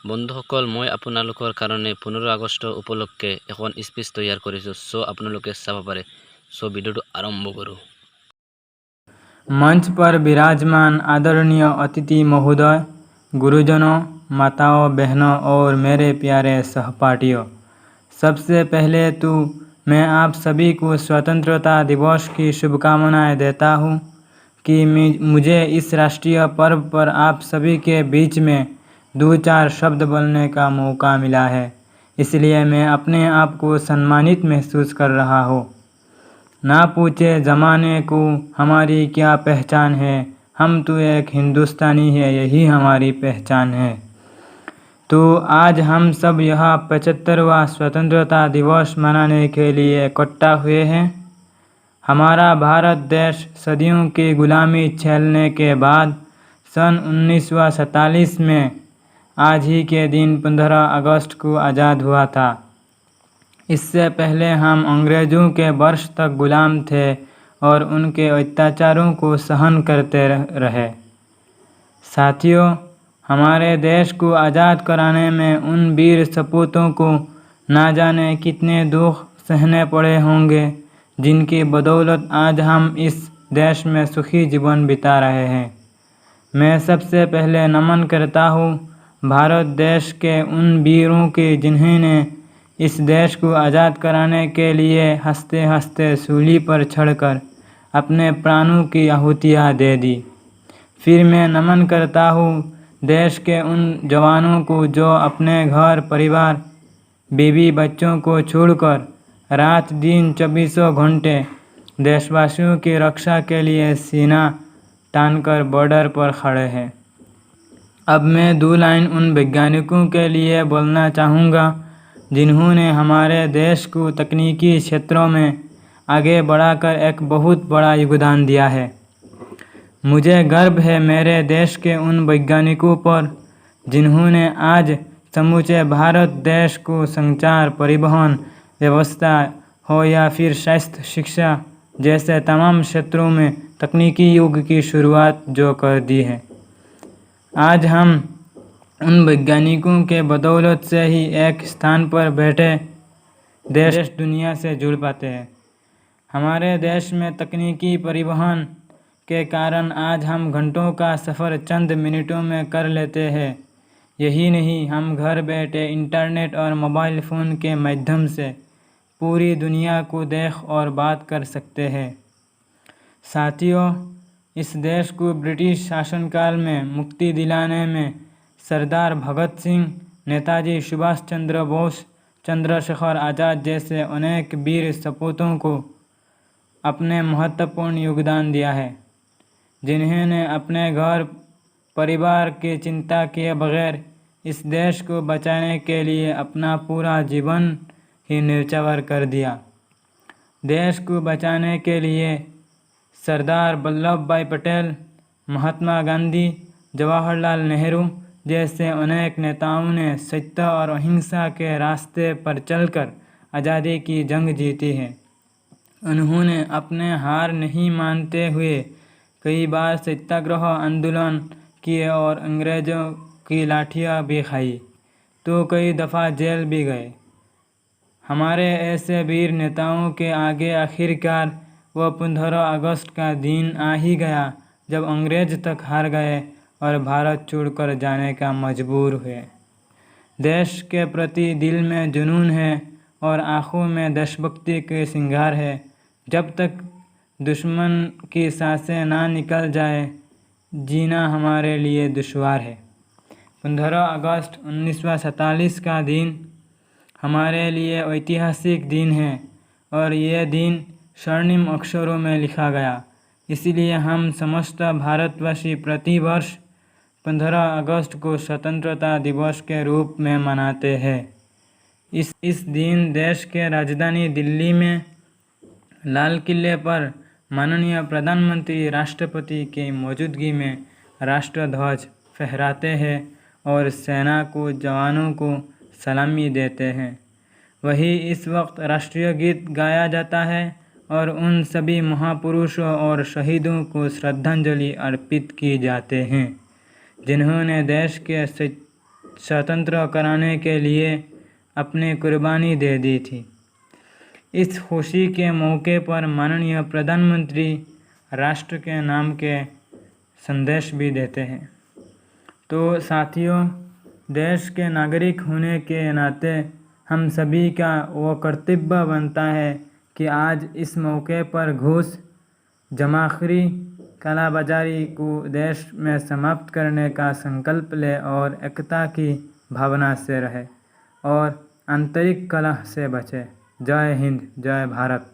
বন্ধুসকল, মই আপোনালোকৰ কাৰণে 15 আগষ্ট উপলক্ষে এখন স্পিচ তৈয়াৰ কৰিছোঁ। চ' আপোনালোকে চাব পাৰে। চ' ভিডিঅ'টো আৰম্ভ কৰোঁ। मंच पर विराजमान आदरणीय अतिथि महोदय, गुरुजनों, माताओं, बहनों और मेरे प्यारे सहपाठियों, सबसे पहले तो मैं आप सभी को स्वतंत्रता दिवस की शुभकामनाएं देता हूं कि मुझे इस राष्ट्रीय पर्व पर आप सभी के बीच में 2-4 शब्द बोलने का मौका मिला है। इसलिए मैं अपने आप को सम्मानित महसूस कर रहा हूँ। ना पूछे ज़माने को हमारी क्या पहचान है, हम तो एक हिंदुस्तानी है, यही हमारी पहचान है। तो आज हम सब यह 75वां स्वतंत्रता दिवस मनाने के लिए इकट्ठा हुए हैं। हमारा भारत देश सदियों की गुलामी झेलने के बाद सन 1947 में आज ही के दिन 15 अगस्त को आज़ाद हुआ था। इससे पहले हम अंग्रेज़ों के वर्ष तक गुलाम थे और उनके अत्याचारों को सहन करते रहे। साथियों, हमारे देश को आज़ाद कराने में उन वीर सपूतों को ना जाने कितने दुख सहने पड़े होंगे, जिनकी बदौलत आज हम इस देश में सुखी जीवन बिता रहे हैं। मैं सबसे पहले नमन करता हूँ भारत देश के उन वीरों की जिन्होंने इस देश को आज़ाद कराने के लिए हंसते हंसते सूली पर चढ़कर अपने प्राणों की आहुतियाँ दे दी। फिर मैं नमन करता हूँ देश के उन जवानों को जो अपने घर परिवार, बीवी बच्चों को छोड़कर रात दिन 24 घंटे देशवासियों की रक्षा के लिए सीना तानकर बॉर्डर पर खड़े हैं। अब मैं 2 लाइन उन वैज्ञानिकों के लिए बोलना चाहूँगा जिन्होंने हमारे देश को तकनीकी क्षेत्रों में आगे बढ़ाकर एक बहुत बड़ा योगदान दिया है। मुझे गर्व है मेरे देश के उन वैज्ञानिकों पर जिन्होंने आज समूचे भारत देश को संचार, परिवहन व्यवस्था हो या फिर स्वास्थ्य, शिक्षा जैसे तमाम क्षेत्रों में तकनीकी युग की शुरुआत जो कर दी है। आज हम उन वैज्ञानिकों के बदौलत से ही एक स्थान पर बैठे देश दुनिया से जुड़ पाते हैं। हमारे देश में तकनीकी परिवहन के कारण आज हम घंटों का सफ़र चंद मिनटों में कर लेते हैं। यही नहीं, हम घर बैठे इंटरनेट और मोबाइल फ़ोन के माध्यम से पूरी दुनिया को देख और बात कर सकते हैं। साथियों, इस देश को ब्रिटिश शासनकाल में मुक्ति दिलाने में सरदार भगत सिंह, नेताजी सुभाष चंद्र बोस, चंद्रशेखर आज़ाद जैसे अनेक वीर सपूतों को अपने महत्वपूर्ण योगदान दिया है, जिन्होंने अपने घर परिवार की चिंता किए बगैर इस देश को बचाने के लिए अपना पूरा जीवन ही न्यौछावर कर दिया। देश को बचाने के लिए सरदार वल्लभ भाई पटेल, महात्मा गांधी, जवाहरलाल नेहरू जैसे अनेक नेताओं ने सत्य और अहिंसा के रास्ते पर चलकर आज़ादी की जंग जीती है। उन्होंने अपने हार नहीं मानते हुए कई बार सत्याग्रह आंदोलन किए और अंग्रेज़ों की लाठियाँ भी खाई, तो कई दफ़ा जेल भी गए। हमारे ऐसे वीर नेताओं के आगे आखिरकार वह 15 अगस्त का दिन आ ही गया जब अंग्रेज तक हार गए और भारत छोड़कर जाने का मजबूर हुए। देश के प्रति दिल में जुनून है और आँखों में देशभक्ति के श्रृंगार है। जब तक दुश्मन की सांसें ना निकल जाए, जीना हमारे लिए दुश्वार है। 15 अगस्त 1947 का दिन हमारे लिए ऐतिहासिक दिन है और यह दिन स्वर्णिम अक्षरों में लिखा गया। इसलिए हम समस्त भारतवासी प्रतिवर्ष 15 अगस्त को स्वतंत्रता दिवस के रूप में मनाते हैं। इस दिन देश के राजधानी दिल्ली में लाल किले पर माननीय प्रधानमंत्री राष्ट्रपति की मौजूदगी में राष्ट्रध्वज फहराते हैं और सेना को जवानों को सलामी देते हैं। वहीं इस वक्त राष्ट्रीय गीत गाया जाता है और उन सभी महापुरुषों और शहीदों को श्रद्धांजलि अर्पित की जाते हैं जिन्होंने देश के स्वतंत्र कराने के लिए अपनी कुर्बानी दे दी थी। इस खुशी के मौके पर माननीय प्रधानमंत्री राष्ट्र के नाम के संदेश भी देते हैं। तो साथियों, देश के नागरिक होने के नाते हम सभी का वो कर्तव्य बनता है कि आज इस मौके पर घूस, जमाखोरी, कालाबाजारी को देश में समाप्त करने का संकल्प ले और एकता की भावना से रहे और आंतरिक कलह से बचे। जय हिंद, जय भारत।